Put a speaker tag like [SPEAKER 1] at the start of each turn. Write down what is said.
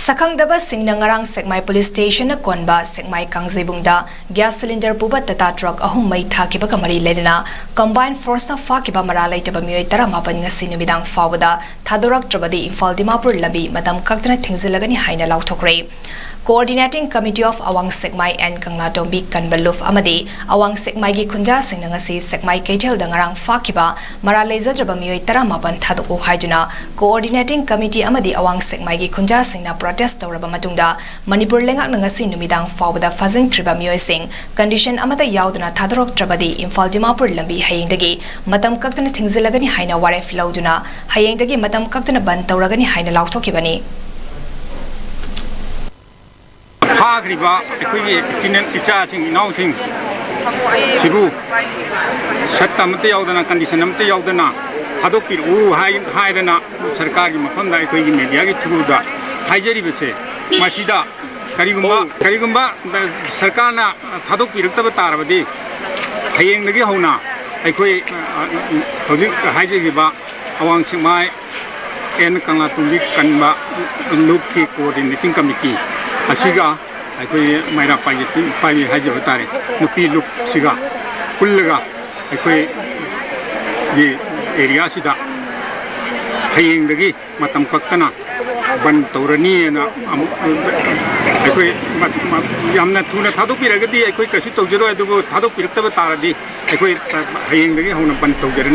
[SPEAKER 1] Sakangdaba Singnangarang Sekmai Police Station na Konba Sekmai Kangjibungda gas cylinder puba tata truck ahum mai thakiba kamari ledena combined force na fakiba maralai taba mioi tara mapan nga sinumidang fawada thadorak trabadi Imphal Dimapur Lambi matam kaktana thingjillagani haina laothokhre. Coordinating Committee of Awang Sekmai and Kangla Dombi Kanbaluf Amadi Awang Sekmai gi Kunja Singnangasi Sekmai Keitel dangarang fakiba maralai zadraba mioi tara mapan thadoko haiduna Coordinating Committee Amadi Awang Sekmai gi Kunja Singna protest tawraba matungda manipur lengak nangasi numidang fawada fazan kriba mioi sing condition amata yauduna thadorok trabadi Imphal Dimapur Lambi hayengdagi matam kaktana thingjillagani haina waref lauduna hayengdagi matam kaktana ban tawragani haina lauthokhibani.
[SPEAKER 2] Hagriba, equity, Ichin, announcing Sibu Satamate Yaudana condition of the Yaudana, Hadopi, Haidana, Sarkari, Makonda, equity media, Truda, Hajeribese, Mashida, Karigumba, the Sarkana, Hadopi, Tabatarabadi, Hayeng the Gihona, equity Hajeriba, Awang Simai, and Kanatumi Kanba, Luki coordinating committee. Asiga, I could my rapayatin, Pai Hajavatari, Nupi look Siga, Pulaga, I could the area Sida, Haying the Gi, Matam Kaktana, Ban Taurani, and I could Yamna Tuna Tadopi, I could Casito Jero, I do Tadopi, I could Haying the Gi, Ban Taurani.